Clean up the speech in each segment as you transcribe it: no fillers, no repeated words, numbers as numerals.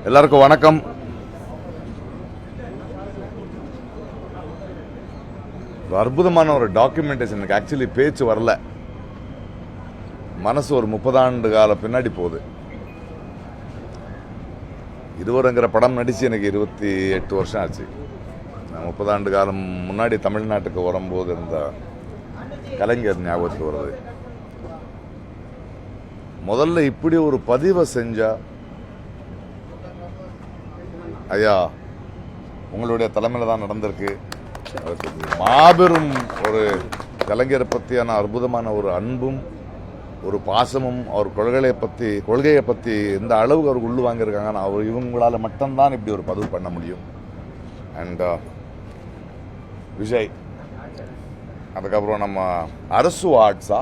எல்லாருக்கும் வணக்கம். அற்புதமான ஒரு டாக்குமெண்டேஷன். எனக்கு ஆக்சுவலி பேச்சு வரல, மனசு ஒரு 30 ஆண்டு கால பின்னாடி போகுது. இருவருங்கிற படம் நடிச்சு எனக்கு 28 வருஷம் ஆச்சு. 30 ஆண்டு காலம் முன்னாடி தமிழ்நாட்டுக்கு வரும்போது இருந்த கலைஞர் ஞாபகத்துக்கு வருது. முதல்ல இப்படி ஒரு பதிவை செஞ்சா, ஐயா உங்களுடைய தலைமையில் தான் நடந்திருக்கு. மாபெரும் ஒரு கலைஞரை பற்றியான அற்புதமான ஒரு அன்பும் ஒரு பாசமும் அவர் கொள்கையை பற்றி எந்த அளவுக்கு அவர் உள்ளு வாங்கியிருக்காங்கன்னா அவர் இவங்களால மட்டும்தான் இப்படி ஒரு பதிவு பண்ண முடியும். அண்ட் விஜய், அதுக்கப்புறம் நம்ம அரசு ஆர்ட்ஸா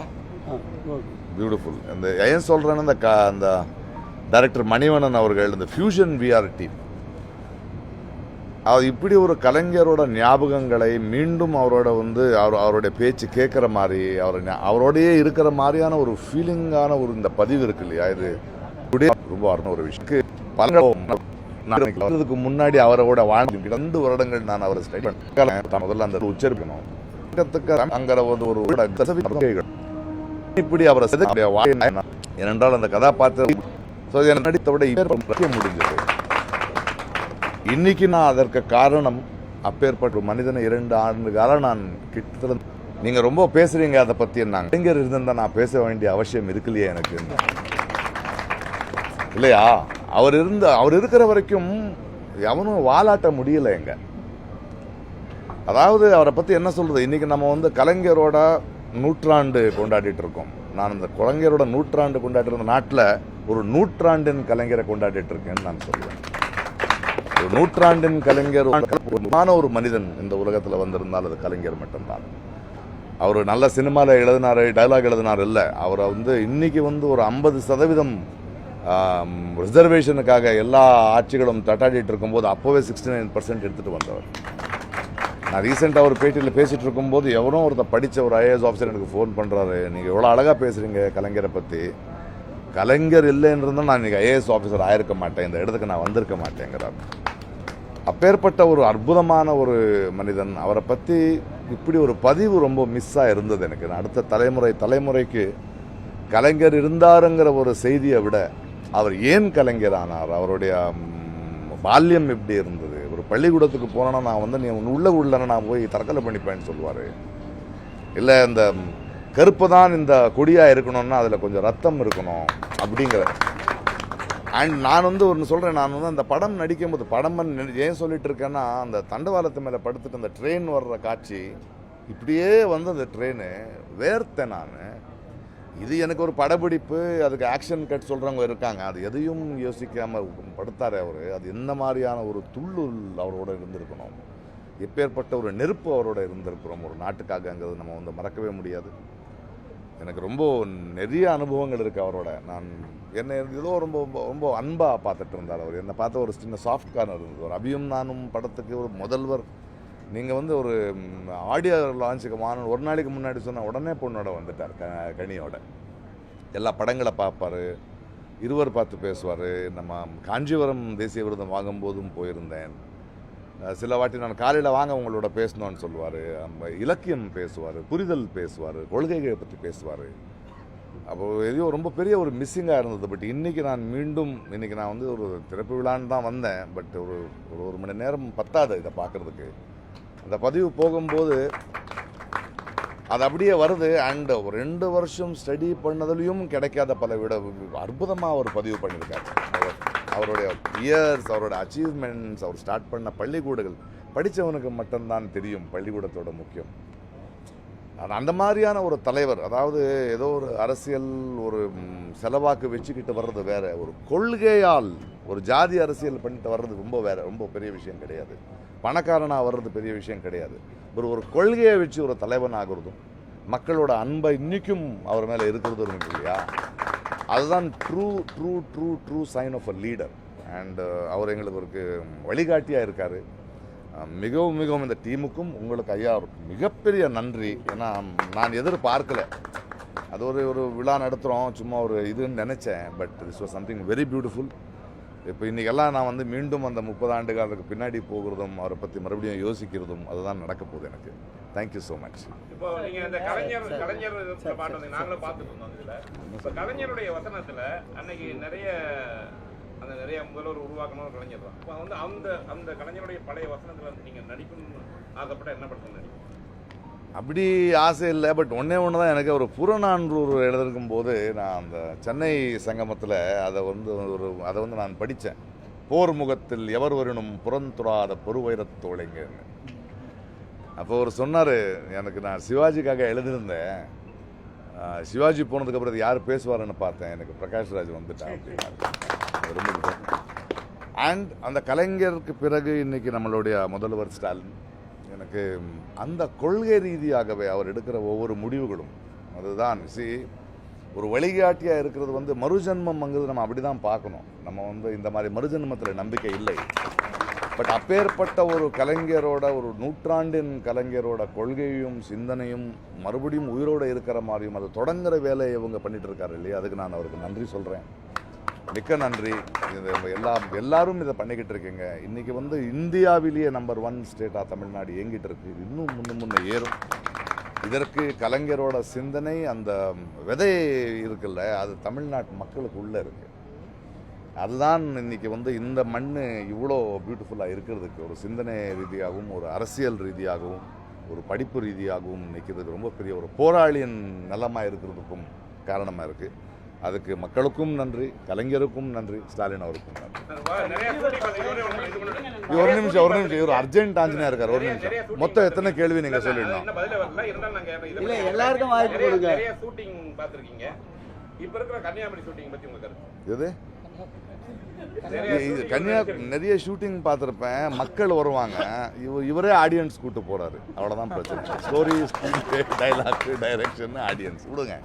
பியூட்டிஃபுல். இந்த ஏன் சொல்கிறேன்னு அந்த டைரக்டர் மணிவண்ணன் அவர்கள் இந்த ஃபியூஷன் விஆர் டீம், அது இப்படி ஒரு கலைஞரோட ஞாபகங்களை மீண்டும் அவரோட அவருடைய பேச்சு கேட்குற மாதிரி அவரோடையே இருக்கிற மாதிரியான ஒரு ஃபீலிங்கான ஒரு இந்த பதிவு இருக்கு இல்லையா, இது ரொம்ப ஒரு விஷயம். முன்னாடி அவரோட வாழ்ந்து 2 வருடங்கள் நான் அவரை ஸ்டடி பண்ண முதல்ல அந்த உச்சரிக்கணும் இப்படி அவரை ஏனென்றால் அந்த கதாபாத்திரம் நடித்தோட முடிஞ்சது. இன்னைக்கு நான் அதற்கு காரணம் அப்பேற்பட்ட மனிதனை 2 ஆண்டு காலம் நான் கிட்டத்தட்ட நீங்க ரொம்ப பேசுறீங்க அதை பத்தி. நாங்கள் கலைஞர் இருந்தா நான் பேச வேண்டிய அவசியம் இருக்குல்லையா எனக்கு இல்லையா? அவர் இருக்கிற வரைக்கும் எவனும் வாலாட்ட முடியல எங்க. அதாவது அவரை பத்தி என்ன சொல்றது, இன்னைக்கு நம்ம கலைஞரோட 100ஆண்டு கொண்டாடிட்டு இருக்கோம். நான் இந்த கலைஞரோட 100ஆண்டு கொண்டாடி இருந்த நாட்டில் ஒரு 100ஆண்டின் கலைஞரை கொண்டாடிட்டு இருக்கேன்னு நான் சொல்லுவேன். ஒரு 100ஆண்டின் கலைஞர் ஒரு மனிதன் இந்த உலகத்தில் வந்திருந்தால் அது கலைஞர் மட்டும்தான். அவர் நல்ல சினிமாவில் எழுதினாரு, டைலாக் எழுதினார் இல்லை. அவர் இன்னைக்கு ஒரு 50% ரிசர்வேஷனுக்காக எல்லா ஆட்சிகளும் தட்டாடிட்டு இருக்கும்போது அப்போவே 69% எடுத்துட்டு வந்தவர். நான் ரீசெண்டாக ஒரு பேட்டியில் பேசிட்டு இருக்கும்போது எவரும் ஒருத்தர் படித்த ஒரு ஐஏஎஸ் ஆஃபீஸர் எனக்கு ஃபோன் பண்ணுறாரு, நீங்கள் எவ்வளோ அழகாக பேசுகிறீங்க கலைஞரை பற்றி. கலைஞர் இல்லைன்னு இருந்தால் நான் இன்றைக்கி ஐஏஎஸ் ஆஃபீஸர் ஆயிருக்க மாட்டேன், இந்த இடத்துக்கு நான் வந்திருக்க மாட்டேங்கிறார். அப்பேற்பட்ட ஒரு அற்புதமான ஒரு மனிதன். அவரை பற்றி இப்படி ஒரு பதிவு ரொம்ப மிஸ்ஸாக இருந்தது எனக்கு. அடுத்த தலைமுறைக்கு கலைஞர் இருந்தாருங்கிற ஒரு செய்தியை விட அவர் ஏன் கலைஞர் ஆனார், அவருடைய பால்யம் எப்படி இருந்தது. ஒரு பள்ளிக்கூடத்துக்கு போனேன்னா நான் நீ உள்ளனா நான் போய் தற்கொலை பண்ணிப்பேன்னு சொல்லுவார். இல்லை இந்த கருப்பு தான் இந்த கொடியாக இருக்கணும்னா அதில் கொஞ்சம் ரத்தம் இருக்கணும் அப்படிங்கிற. அண்ட் நான் ஒன்று சொல்கிறேன், நான் அந்த படம் நடிக்கும்போது படம் ஏன் சொல்லிட்டு இருக்கேன்னா, அந்த தண்டவாளத்து மேலே படுத்துட்டு அந்த ட்ரெயின் வர்ற காட்சி இப்படியே அந்த ட்ரெயினு வேர்த்தேன் நான். இது எனக்கு ஒரு படப்பிடிப்பு, அதுக்கு ஆக்ஷன் கட் சொல்கிறவங்க இருக்காங்க, அது எதையும் யோசிக்காமல் படுத்தார் அவர். அது என்ன மாதிரியான ஒரு துள்ளுல் அவரோட இருந்திருக்கணும், எப்பேற்பட்ட ஒரு நெருப்பு அவரோட இருந்திருக்கிறோம் ஒரு நாட்டுக்காகங்கிறது நம்ம மறக்கவே முடியாது. எனக்கு ரொம்ப நிறைய அனுபவங்கள் இருக்குது அவரோட. நான் ஏதோ ரொம்ப ரொம்ப அன்பாக பார்த்துட்டு இருந்தார் அவர். என்னை பார்த்த ஒரு சின்ன சாஃப்ட் கார்னர் இருந்தது. ஒரு அபியும் நானும் படத்துக்கு ஒரு முதல்வர் நீங்கள் ஒரு ஆடியோ லான்ச்சுக்கு ஒரு நாளைக்கு முன்னாடி சொன்னால் உடனே பொண்ணோட வந்துட்டார், கனியோட. எல்லா படங்களை பார்ப்பார், இருவர் பார்த்து பேசுவார். நம்ம காஞ்சிபுரம் தேசிய விருதம் வாங்கும்போதும் போயிருந்தேன். சில வாட்டி நான் காலையில் வாங்க உங்களோட பேசணும்னு சொல்லுவார். இலக்கியம் பேசுவார், புரிதல் பேசுவார், கொள்கைகளை பற்றி பேசுவார். அப்போது எதையோ ரொம்ப பெரிய ஒரு மிஸ்ஸிங்காக இருந்தது. பட் இன்றைக்கி நான் ஒரு திறப்பு விழான்னு தான் வந்தேன். பட் ஒரு மணி நேரம் பத்தாது இதை பார்க்குறதுக்கு. அந்த பதிவு போகும்போது அது அப்படியே வருது. அண்ட் ஒரு 2 வருஷம் ஸ்டடி பண்ணதுலேயும் கிடைக்காத பல அற்புதமாக அவர் பதிவு பண்ணியிருக்காரு. அவருடைய இயர்ஸ், அவரோட அச்சீவ்மெண்ட்ஸ், அவர் ஸ்டார்ட் பண்ண பள்ளிக்கூடங்கள் படித்தவனுக்கு மட்டும்தான் தெரியும் பள்ளிக்கூடத்தோட முக்கியம். அந்த மாதிரியான ஒரு தலைவர், அதாவது ஏதோ ஒரு அரசியல் ஒரு செலவாக்கு வச்சுக்கிட்டு வர்றது வேற, ஒரு கொள்கையால் ஒரு ஜாதி அரசியல் பண்ணிட்டு வர்றது ரொம்ப பெரிய விஷயம் கிடையாது. பணக்காரனாக வர்றது பெரிய விஷயம் கிடையாது. ஒரு கொள்கையை வச்சு ஒரு தலைவன் ஆகுறதும் மக்களோட அன்பை இன்னைக்கும் அவர் மேலே இருக்கிறதும் இருக்கு இல்லையா, அதுதான் true sign of a leader. And அவர் எங்களுக்கு ஒரு வழிகாட்டியாக இருக்கார். மிகவும் இந்த டீமுக்கும் உங்களுக்கு ஐயா மிகப்பெரிய நன்றி. ஏன்னா நான் எதிர்பார்க்கல, அது ஒரு விழா நடத்துகிறோம் சும்மா ஒரு இதுன்னு நினச்சேன். But this was something very beautiful. இப்போ இன்றைக்கெல்லாம் நான் வந்து மீண்டும் அந்த 30 ஆண்டு காலத்துக்கு பின்னாடி போகிறதும் அவரை பற்றி மறுபடியும் யோசிக்கிறதும் அதுதான் நடக்க போகுது எனக்கு. Thank you so much. இப்போ நீங்கள் இந்த கலைஞர் பாட்டு வந்து நாங்களும் பார்த்துட்டு இருந்தோம். இதில் இப்போ கலைஞருடைய வசனத்தில் அன்னைக்கு நிறைய முதல்வர் உருவாக்கணும் கலைஞர் தான். இப்போ வந்து அந்த கலைஞருடைய பழைய வசனத்தில் வந்து நீங்கள் நடிக்கணும்னு ஆசைப்பட்ட என்ன படத்தில் நடிக்கணும்? அப்படி ஆசை இல்லை. பட் ஒன்றே ஒன்று தான், எனக்கு ஒரு புறநானூறு எழுதிருக்கும் போது நான் அந்த சென்னை சங்கமத்தில் அதை வந்து நான் படித்தேன். போர் முகத்தில் எவர் வரினும் புறந்துராத பொறுவைரத்தோழைங்கன்னு. அப்போ அவர் சொன்னார், எனக்கு நான் சிவாஜிக்காக எழுதியிருந்தேன், சிவாஜி போனதுக்கப்புறம் யார் பேசுவாருன்னு பார்த்தேன், எனக்கு பிரகாஷ்ராஜ் வந்துட்டான் அப்படின்னாரு. ரொம்ப அண்ட் அந்த கலைஞருக்கு பிறகு இன்னைக்கு நம்மளுடைய முதல்வர் ஸ்டாலின், எனக்கு அந்த கொள்கை ரீதியாகவே அவர் எடுக்கிற ஒவ்வொரு முடிவுகளும் அதுதான் ஒரு வழிகாட்டியாக இருக்கிறது. வந்து மறுஜன்மம்ங்கிறது நம்ம அப்படி தான் பார்க்கணும். நம்ம வந்து இந்த மாதிரி மறுஜன்மத்தில் நம்பிக்கை இல்லை. பட் அப்பேற்பட்ட ஒரு கலைஞரோட, ஒரு நூற்றாண்டின் கலைஞரோட கொள்கையும் சிந்தனையும் மறுபடியும் உயிரோடு இருக்கிற மாதிரியும் அது தொடங்குற வேலையை இவங்க பண்ணிட்டு இருக்காரு இல்லையா, அதுக்கு நான் அவருக்கு நன்றி சொல்கிறேன். மிக்க நன்றி. எல்லாரும் இதை பண்ணிக்கிட்டு இருக்கீங்க. இன்றைக்கி வந்து இந்தியாவிலேயே நம்பர் 1 ஸ்டேட்டாக தமிழ்நாடு இயங்கிட்டு இருக்கு. இன்னும் முன்ன ஏறும். இதற்கு கலைஞரோட சிந்தனை, அந்த விதை இருக்குல்ல, அது தமிழ்நாட்டு மக்களுக்கு உள்ளே இருக்குது. அதுதான் இன்றைக்கி வந்து இந்த மண் இவ்வளோ பியூட்டிஃபுல்லாக இருக்கிறதுக்கு ஒரு சிந்தனை ரீதியாகவும், ஒரு அரசியல் ரீதியாகவும், ஒரு படிப்பு ரீதியாகவும் நிற்கிறதுக்கு ரொம்ப பெரிய ஒரு போராளியின் நலமாக இருக்கிறதுக்கும் காரணமாக இருக்குது. அதுக்கு மக்களுக்கும் நன்றி, கலைஞருக்கும் நன்றி, ஸ்டாலின் அவருக்கும் நன்றி. ஒரு நிமிஷம் இவர் அர்ஜென்ட் ஆஞ்சனா இருக்கார். ஒரு நிமிஷம். மொத்தம் எத்தனை கேள்வி நீங்க சொல்லிடணும்? எல்லாருக்கும் வாய்ப்பு கொடுங்க. இது நிறைய ஷூட்டிங் பார்த்துருப்பேன். மக்கள் வருவாங்க, இவரே ஆடியன்ஸ் கூட்டு போறாரு. அவ்வளோதான் பிரச்சனை. ஸ்டோரி, டைலாக், டைரக்ஷன், ஆடியன்ஸ் விடுங்க.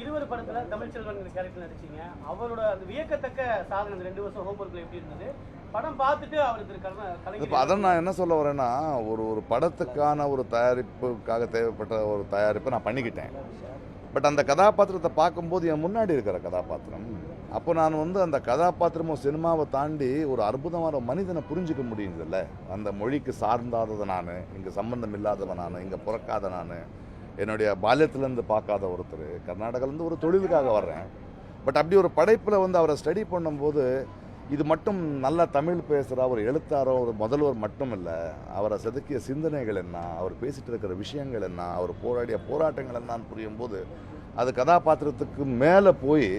இருவர் படத்துல தமிழ்ச்செல்வன் கேரக்டர் நடிச்சீங்க. அவரோட அந்த வியக்கத்தக்க சாதனை 2 வருஷம் ஹோம்ஒர்க்ல எப்படி இருந்தது? படம் பார்த்துட்டு அவருக்கு அதான் நான் என்ன சொல்ல வரேன்னா, ஒரு படத்துக்கான ஒரு தயாரிப்புக்காக தேவைப்பட்ட ஒரு தயாரிப்பை நான் பண்ணிக்கிட்டேன். பட் அந்த கதாபாத்திரத்தை பார்க்கும்போது என் முன்னாடி இருக்கிற கதாபாத்திரம், அப்போ நான் வந்து அந்த கதாபாத்திரமும் சினிமாவை தாண்டி ஒரு அற்புதமான மனிதனை புரிஞ்சிக்க முடியுதுல்ல. அந்த மொழிக்கு சார்ந்தாதது நான், இங்கே சம்பந்தம் இல்லாதவன் நான், இங்கே பிறக்காத நான், என்னுடைய பால்யத்திலேருந்து பார்க்காத ஒருத்தர், கர்நாடகாலேருந்து ஒரு தொழிலுக்காக வர்றேன். பட் அப்படி ஒரு படைப்பில் வந்து அவரை ஸ்டடி பண்ணும்போது, இது மட்டும் நல்லா தமிழ் பேசுகிற ஒரு எழுத்தாரோ ஒரு முதல்வர் மட்டும் இல்லை, அவரை செதுக்கிய சிந்தனைகள் என்ன, அவர் பேசிகிட்டு இருக்கிற விஷயங்கள் என்ன, அவர் போராடிய போராட்டங்கள் என்னான்னு புரியும் போது அது கதாபாத்திரத்துக்கு மேலே போய்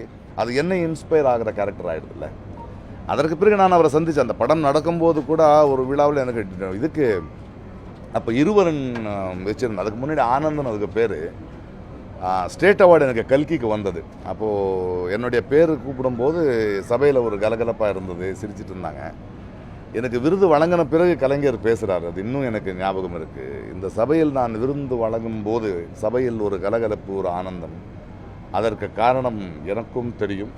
அது என்ன இன்ஸ்பயர் ஆகிற கேரக்டர் ஆகிடுதுல்ல. அதற்கு பிறகு நான் அவரை சந்தித்தேன். அந்த படம் நடக்கும்போது கூட ஒரு விழாவில் எனக்கு இதுக்கு அப்போ இருவரன் வச்சுருந்தேன். அதுக்கு முன்னாடி ஆனந்தன் அதுக்கு பேர். ஸ்டேட் அவார்டு எனக்கு கல்கிக்கு வந்தது. அப்போது என்னுடைய பேர் கூப்பிடும்போது சபையில் ஒரு கலகலப்பாக இருந்தது, சிரிச்சிட்டு இருந்தாங்க. எனக்கு விருது வழங்கின பிறகு கலைஞர் பேசுகிறார், அது இன்னும் எனக்கு ஞாபகம் இருக்குது. இந்த சபையில் நான் விருந்து வழங்கும் போது சபையில் ஒரு கலகலப்பு, ஒரு ஆனந்தம். அதற்கு காரணம் எனக்கும் தெரியும்,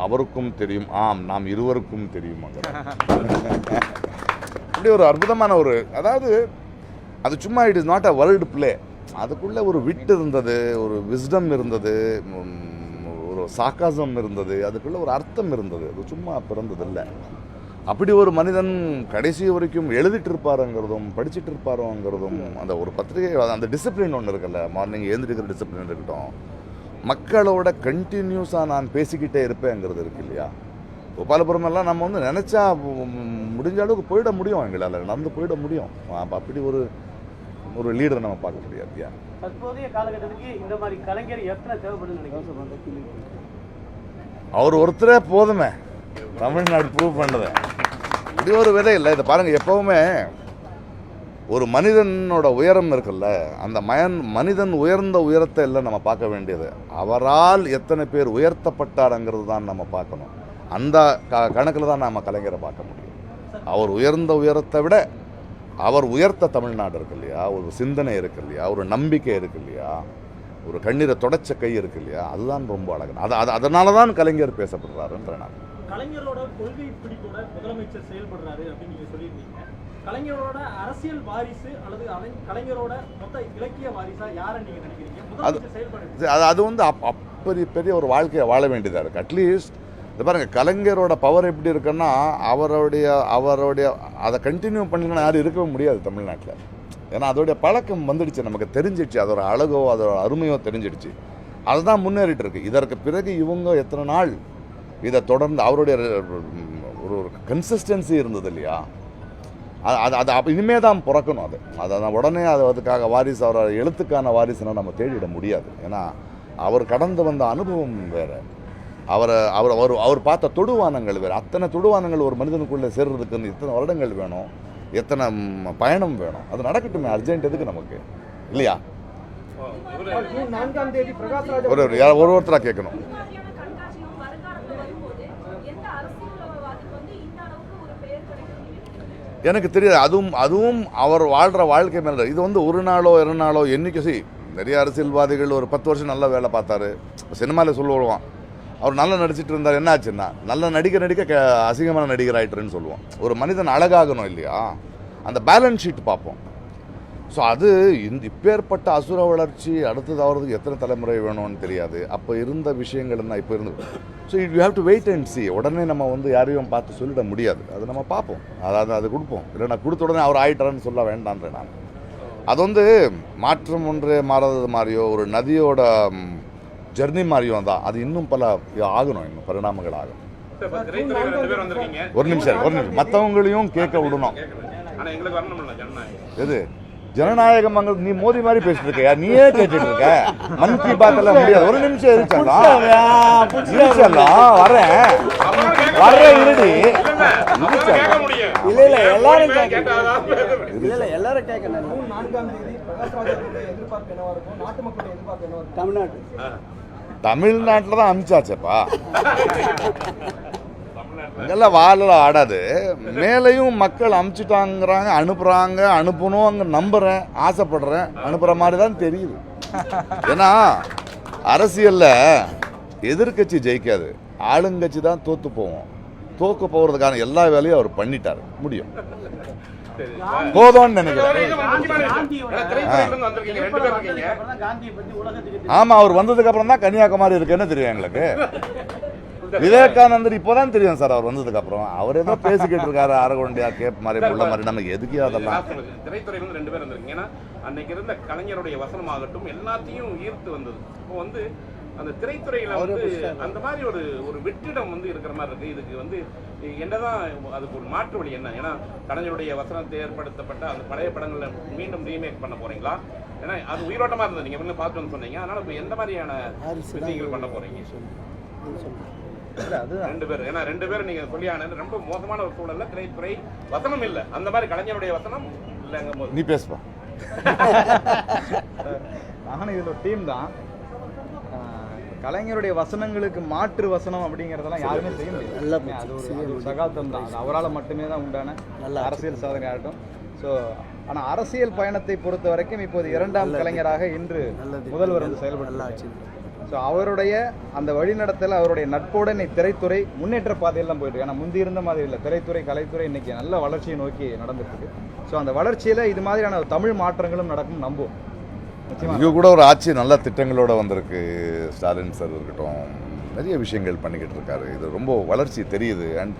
அவருக்கும் தெரியும், ஆம் நாம் இருவருக்கும் தெரியும். அப்படி ஒரு அற்புதமான ஒரு, அதாவது அது சும்மா it is not a world play. அதுக்குள்ளே ஒரு விட் இருந்தது, ஒரு விஸ்டம் இருந்தது, ஒரு சாக்காசம் இருந்தது, அதுக்குள்ளே ஒரு அர்த்தம் இருந்தது. அது சும்மா பிறந்ததில்லை. அப்படி ஒரு மனிதன் கடைசி வரைக்கும் எழுதிட்டு இருப்பாருங்கிறதும் படிச்சுட்டு இருப்பாருங்கிறதும், அந்த ஒரு பத்திரிகை அந்த டிசிப்ளின் ஒன்று இருக்குல்ல, மார்னிங் எழுந்திருக்கிற டிசிப்ளின் இருக்கட்டும், மக்களோட கண்டினியூஸாக நான் பேசிக்கிட்டே இருப்பேங்கிறது இருக்கு இல்லையா. கோபாலபுரம் எல்லாம் நம்ம வந்து நினச்சா முடிஞ்ச அளவுக்கு போயிட முடியும், எங்களால் நடந்து போயிட முடியும். அப்படி ஒரு லீடரை நம்ம பார்க்க முடியாது. தற்போதைய காலகட்டத்துக்கு இந்த மாதிரி கலைஞர் எத்தனை தேவைப்படுது? அவர் ஒருத்தரே போதுமே தமிழ்நாடு ப்ரூவ் பண்ணது. இப்படி ஒரு விதை இல்லை. இதை பாருங்கள், எப்போவுமே ஒரு மனிதனோட உயரம் இருக்குல்ல, அந்த மனிதன் உயர்ந்த உயரத்தை இல்லை நம்ம பார்க்க வேண்டியது, அவரால் எத்தனை பேர் உயர்த்தப்பட்டாருங்கிறது தான் நம்ம பார்க்கணும். அந்த கணக்கில் தான் நாம் கலைஞரை பார்க்க முடியும். அவர் உயர்ந்த உயரத்தை விட அவர் உயர்த்த தமிழ்நாடு இருக்கு இல்லையா, ஒரு சிந்தனை இருக்கு இல்லையா, ஒரு நம்பிக்கை இருக்கு இல்லையா, ஒரு கண்ணீரை தொடச்ச கை இருக்கு இல்லையா, அதுதான் ரொம்ப அழகு. அதனால தான் கலைஞர் பேசப்படுறாருன்ற நான். கலைஞரோட கொள்கை பிடிப்போட முதலமைச்சர் செயல்படுறாரு அப்படின்னு நீங்க சொல்லியிருந்தீங்க. கலைஞரோட அரசியல் வாரிசு அல்லது கலைஞரோட மொத்த இலக்கிய வாரிசா யாரை நீங்க நினைக்கிறீங்க? முதலமைச்சர் செயல்படுறது அது வந்து அப்படி பெரிய ஒரு வாழ்க்கையை வாழ வேண்டியதாக இருக்குது. அட்லீஸ்ட் இது பாருங்கள், கலைஞரோட பவர் எப்படி இருக்குன்னா அவருடைய அதை கண்டினியூ பண்ணலன்னா யாரும் இருக்கவே முடியாது தமிழ்நாட்டில். ஏன்னா அதோடைய பழக்கம் வந்துடுச்சு, நமக்கு தெரிஞ்சிடுச்சு, அதோட அழகோ அதோட அருமையோ தெரிஞ்சிடுச்சு. அதுதான் முன்னேறிட்டு இருக்கு. இதற்கு பிறகு இவங்க எத்தனை நாள் இதை தொடர்ந்து அவருடைய ஒரு கன்சிஸ்டன்சி இருந்தது இல்லையா, அது அப்போ இனிமே தான் பிறக்கணும். அதை உடனே அதுக்காக வாரிசு, அவரோட எழுத்துக்கான வாரிசுனா நம்ம தேடிட முடியாது. ஏன்னா அவர் கடந்து வந்த அனுபவம் வேறு, அவர் பார்த்த தொடுவானங்கள் வேறு. அத்தனை தொடுவானங்கள் ஒரு மனிதனுக்குள்ளே சேர்றதுக்கு எத்தனை வருடங்கள் வேணும், எத்தனை பயணம் வேணும். அது நடக்கட்டுமே, அர்ஜென்ட் எதுக்கு நமக்கு இல்லையா? ஜூன் 4ஆம் தேதி பிரகாஷ்ராஜ் ஒருத்தராக கேட்கணும். எனக்கு தெரியாது. அதுவும் அவர் வாழ்கிற வாழ்க்கை மேலே. இது வந்து ஒரு நாளோ 2 நாளோ என்னைக்கு நிறைய அரசியல்வாதிகள் ஒரு 10 வருஷம் நல்லா வேலை பார்த்தாரு, சினிமாவில் சொல்லுவான். அவர் நல்லா நடிச்சிட்டு இருந்தார், என்ன ஆச்சுன்னா நல்லா நடிக்க அசிங்கமான நடிகர் ஆயிட்டுருன்னு சொல்லுவோம். ஒரு மனிதன் அழகாகணும் இல்லையா, அந்த பேலன்ஸ் ஷீட் பார்ப்போம். ஸோ அது இப்பேற்பட்ட அசுர வளர்ச்சி அடுத்தது ஆகிறதுக்கு எத்தனை தலைமுறை வேணும்னு தெரியாது. அப்போ இருந்த விஷயங்கள் என்ன இப்போ இருந்து. So you have to wait and see. உடனே நம்ம வந்து யாரையும் பார்த்து சொல்லிட முடியாது. அது நம்ம பார்ப்போம், அதாவது அது கொடுப்போம். இல்லைன்னா கொடுத்த உடனே அவர் ஆயிட்டாரன்னு சொல்ல வேண்டான்றேன் நான். அது வந்து மாற்றம் ஒன்றே மாறாதது மாதிரியோ ஒரு நதியோட ஜெர்னி மாதிரியும் தான். அது இன்னும் பல ஆகணும், இன்னும் பரிணாமங்கள் ஆகும். ஒரு நிமிஷம் மற்றவங்களையும் கேட்க விடணும். எது ஜனநாயகம்? நீ மோதி மாதிரி பேசிட்டு இருக்க, நீயே கேட்டுட்டு இருக்க. மன் கி பாத் எல்லாம் முடியாது. ஒரு நிமிஷம் இருக்கலாம் வரேன் இருடி. இல்ல எல்லாரும் கேட்கணும். ஜூன் 4ஆம் தேதி பிரகாஷ்ராஜ் எதிர்பார்ப்பு என்னவா இருக்கும், நாட்டு மக்களுடைய எதிர்பார்ப்பு என்னவா இருக்கும்? தமிழ்நாட்டில் தான் அமிச்சாச்சப்பா, இங்கெல்லாம் வாழல ஆடாது. மேலையும் மக்கள் அமுச்சுட்டாங்கிறாங்க, அனுப்பணும், அங்கே நம்புகிறேன், ஆசைப்படுறேன், அனுப்புகிற மாதிரி தான் தெரியுது. ஏன்னா அரசியலில் எதிர்கட்சி ஜெயிக்காது, ஆளுங்கட்சி தான் தோற்று போவோம். தோற்று போகிறதுக்கான எல்லா வேலையும் அவர் பண்ணிட்டார், முடியும் போதும்னு நினைக்கிறேன். ஆமாம், அவர் வந்ததுக்கு அப்புறம் தான் கன்னியாகுமரி இருக்குன்னு தெரியும் எங்களுக்கு. விவேகானந்தர் இப்போதான் தெரியும் சார் அவர் வந்ததுக்கு அப்புறம். அவர் ஏதோ பேசிக்கிட்டு இருக்காரு, அரகொண்டியா கேப் மாதிரி உள்ள மாதிரி. நமக்கு எதுக்கு அதெல்லாம். திரைத்துறையில 2 பேர் வந்திருக்கீங்க. ஏன்னா அன்னைக்கு இருந்த கலைஞருடைய வசனமாகட்டும் எல்லாத்தையும் ஈர்த்து வந்தது. இப்போ வந்து அந்த திரைத்துறையில வந்து அந்த மாதிரி ஒரு வெற்றிடம் வந்து இருக்கிற மாதிரி இருக்கு. இதுக்கு வந்து என்னதான் அதுக்கு ஒரு மாற்று வழி என்ன? ஏன்னா கலைஞருடைய வசனத்தை ஏற்படுத்தப்பட்ட அந்த பழைய படங்களை மீண்டும் ரீமேக் பண்ண போறீங்களா? ஏன்னா அது உயிரோட்டமா இருந்தது, நீங்க வந்து பார்த்து சொன்னீங்க. அதனால இப்போ எந்த மாதிரியான விஷயங்கள் பண்ண போறீங்க? 2 பேர், ஏன்னா 2 பேர் நீங்க சொல்லியானது ரொம்ப மோசமான ஒரு சூழல்ல திரைத்துறை வசனம் இல்ல, அந்த மாதிரி கலைஞருடைய வசனம் இல்லைங்க போது நீ பேசுவா. நானும் இதுல டீம் தான். கலைஞருடைய வசனங்களுக்கு மாற்று வசனம் அப்படிங்கறதெல்லாம் யாருமே செய்ய முடியாது. அது ஒரு சகாப்தம் தான், அது அவரால் மட்டுமே தான் உண்டான அரசியல் சாதனை ஆகட்டும். ஸோ ஆனால் அரசியல் பயணத்தை பொறுத்த வரைக்கும் இப்போது 2ஆம் கலைஞராக இன்று முதல்வர் வந்து செயல்பட்டு. ஸோ அவருடைய அந்த வழிநடத்தல், அவருடைய நட்போடு இன்னைக்கு திரைத்துறை முன்னேற்ற பாதையில் தான் போயிட்டு. ஏன்னா முந்தி இருந்த மாதிரி இல்லை, திரைத்துறை கலைத்துறை இன்னைக்கு நல்ல வளர்ச்சியை நோக்கி நடந்துட்டு இருக்கு. ஸோ அந்த வளர்ச்சியில் இது மாதிரியான தமிழ் மாற்றங்களும் நடக்கும் நம்புவோம். இங்கே கூட ஒரு ஆட்சி நல்ல திட்டங்களோட வந்திருக்கு. ஸ்டாலின் சார் இருக்கட்டும், நிறைய விஷயங்கள் பண்ணிக்கிட்டு இருக்காரு. இது ரொம்ப வளர்ச்சி தெரியுது. அண்ட்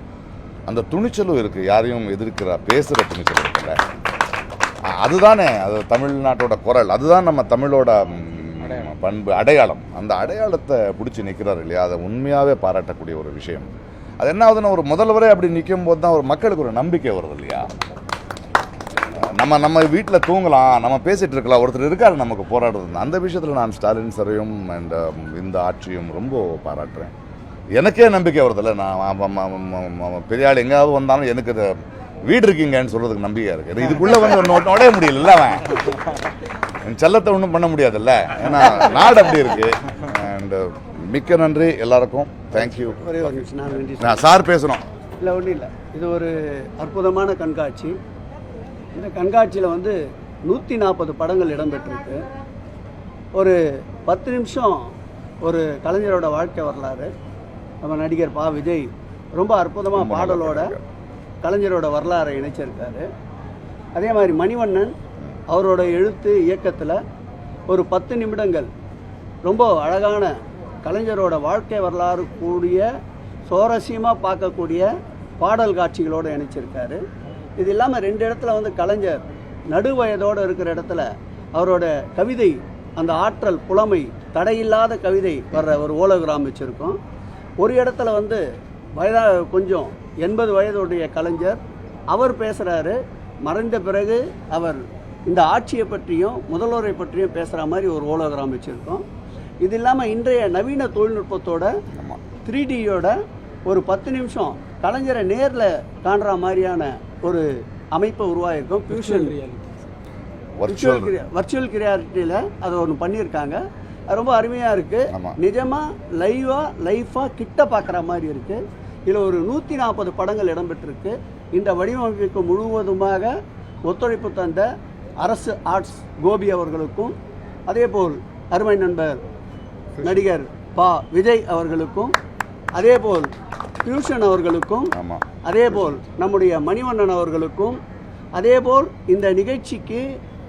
அந்த துணிச்சலும் இருக்குது, யாரையும் எதிர்க்கிற பேசுகிற துணிச்சல் இருக்குல்ல, அதுதானே அது தமிழ்நாட்டோட குரல். அதுதான் நம்ம தமிழோட பண்பு, அடையாளம். அந்த அடையாளத்தை பிடிச்சி நிற்கிறார் இல்லையா, அதை உண்மையாகவே பாராட்டக்கூடிய ஒரு விஷயம். அது என்ன ஆகுதுன்னா, ஒரு முதல்வரே அப்படி நிற்கும் போது தான் ஒரு மக்களுக்கு ஒரு நம்பிக்கை வருது இல்லையா. நம்ம வீட்டில் தூங்கலாம், நம்ம பேசிகிட்டு இருக்கலாம், ஒருத்தர் இருக்காரு நமக்கு போராடுறது. அந்த விஷயத்தில் நான் ஸ்டாலின் சாரையும் அண்ட் இந்த ஆட்சியும் ரொம்ப பாராட்டுறேன். எனக்கே நம்பிக்கை வருதில்ல. நான் பெரிய ஆள் எங்கேயாவது வந்தாலும் எனக்கு இது வீடு இருக்கீங்கன்னு சொல்கிறதுக்கு நம்பிக்கையாக இருக்குது. இதுக்குள்ளே வந்து நுழைய முடியல, அவன் செல்லத்தை ஒன்றும் பண்ண முடியாதுல்ல, ஏன்னா நாடு அப்படி இருக்குது. அண்ட் மிக்க நன்றி எல்லாருக்கும், தேங்க்யூ. நான் சார் பேசணும். இல்லை ஒன்றும் இல்லை, இது ஒரு அற்புதமான கண்காட்சி. இந்த கண்காட்சியில் வந்து 140 படங்கள் இடம்பெற்றிருக்கு. ஒரு 10 நிமிஷம் ஒரு கலைஞரோட வாழ்க்கை வரலாறு. நம்ம நடிகர் பா. விஜய் ரொம்ப அற்புதமாக பாடலோட கலைஞரோட வரலாறை இணைச்சிருக்காரு. அதே மாதிரி மணிவண்ணன் அவரோட எழுத்து இயக்கத்தில் ஒரு 10 நிமிடங்கள் ரொம்ப அழகான கலைஞரோட வாழ்க்கை வரலாறு கூடிய சுவாரஸ்யமாக பார்க்கக்கூடிய பாடல் காட்சிகளோடு இணைச்சிருக்காரு. இது இல்லாமல் 2 இடத்துல வந்து கலைஞர் நடுவயதோடு இருக்கிற இடத்துல அவரோட கவிதை அந்த ஆற்றல் புலமை தடையில்லாத கவிதை வர்ற ஒரு ஹோலோகிராம் வச்சுருக்கோம். ஒரு இடத்துல வந்து கொஞ்சம் 80 வயதுடைய கலைஞர் அவர் பேசுகிறாரு. மறைந்த பிறகு அவர் இந்த ஆட்சியை பற்றியும் முதல்வரை பற்றியும் பேசுகிற மாதிரி ஒரு ஹோலோகிராம் வச்சுருக்கோம். இது இல்லாமல் இன்றைய நவீன தொழில்நுட்பத்தோட 3Dயோட ஒரு 10 நிமிஷம் கலைஞரை நேரில் காண்ற மாதிரியான ஒரு அமைப்பை உருவாகிருக்கும். வர்ச்சுவல் ரியாலிட்டியில் அதை ஒன்று பண்ணியிருக்காங்க. அது ரொம்ப அருமையாக இருக்குது. நிஜமாக லைஃபாக கிட்ட பார்க்குற மாதிரி இருக்குது. இதில் ஒரு 140 படங்கள் இடம்பெற்றிருக்கு. இந்த வடிவமைப்புக்கு முழுவதுமாக ஒத்துழைப்பு தந்த அரசு ஆர்ட்ஸ் கோபி அவர்களுக்கும், அதேபோல் அருமை நண்பர் நடிகர் விஜய் அவர்களுக்கும், அதேபோல் பியூஷன் அவர்களுக்கும், அதேபோல் நம்முடைய மணிவண்ணன் அவர்களுக்கும், அதேபோல் இந்த நிகழ்ச்சிக்கு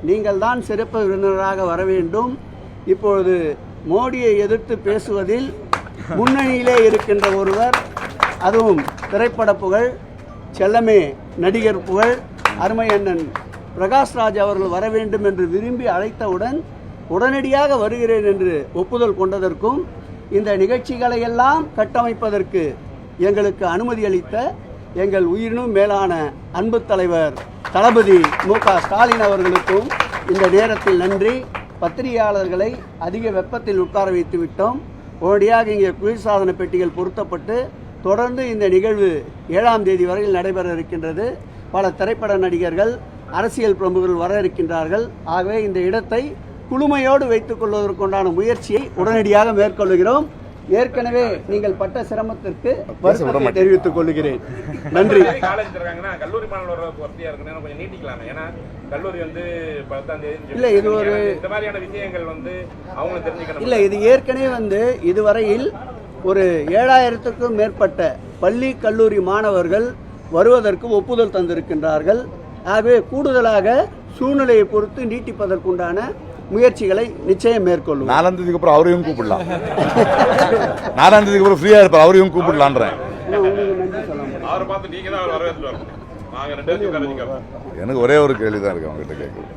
நீங்கள் தான் சிறப்பு விருந்தினராக வர வேண்டும். இப்பொழுது மோடியை எதிர்த்து பேசுவதில் முன்னணியிலே இருக்கின்ற ஒருவர், அதுவும் திரைப்பட புகழ், செல்லமே நடிகர் புகழ் அருமை அண்ணன் பிரகாஷ்ராஜ் அவர்கள் வர வேண்டும் என்று விரும்பி அழைத்தவுடன் உடனடியாக வருகிறேன் என்று ஒப்புதல் கொண்டதற்கும், இந்த நிகழ்ச்சிகளை எல்லாம் கட்டமைப்பதற்கு எங்களுக்கு அனுமதி அளித்த எங்கள் உயிரினும் மேலான அன்பு தலைவர் தளபதி மு.க. ஸ்டாலின் அவர்களுக்கும் இந்த நேரத்தில் நன்றி. பத்திரிகையாளர்களை அதிக வெப்பத்தில் உட்கார வைத்து விட்டோம். உடனடியாக இங்கே குளிர்சாதன பெட்டிகள் பொருத்தப்பட்டு தொடர்ந்து இந்த நிகழ்வு 7ஆம் தேதி வரையில் நடைபெற இருக்கின்றது. பல திரைப்பட நடிகர்கள், அரசியல் பிரமுகர்கள் வர இருக்கின்றார்கள். ஆகவே இந்த இடத்தை குளுமையோடு வைத்துக் கொள்வதற்குண்டான முயற்சியை உடனடியாக மேற்கொள்கிறோம். ஏற்கனவே நீங்கள் பட்ட சிரமத்திற்கு வருத்தத்தை தெரிவித்துக் கொள்கிறேன். நன்றி. காலேஜ் இருக்காங்கன்னா கல்லூரி மாணவர்கள் வசதியா இருக்குன்னு கொஞ்சம் நீட்டிக்கலாம். ஏன்னா கல்லூரி வந்து 10ஆம் தேதி இல்லை, இது ஒரு இந்த மாதிரியான விஷயங்கள் வந்து அவங்க தெரிஞ்சுக்கணும். இல்லை, இது ஏற்கனவே வந்து இதுவரையில் ஒரு 7000க்கும் மேற்பட்ட பள்ளி கல்லூரி மாணவர்கள் வருவதற்கு ஒப்புதல் தந்திருக்கின்றார்கள். ஆகவே கூடுதலாக சூழ்நிலையை பொறுத்து நீட்டிப்பதற்குண்டான முயற்சிகளை நிச்சயம் மேற்கொள்ளும். 4ஆம் தேதிக்கு அப்புறம் அவரையும் கூப்பிடலாம். 4ஆம் தேதிக்கு அப்புறம் ஃப்ரீயா இருப்பார், அவரையும் கூப்பிடலான்றேன். அவரை பார்த்து நீங்க தான் வரவேற்று எனக்கு ஒரே ஒரு கேள்வி தான் இருக்கு அவங்ககிட்ட கேட்கலாம்.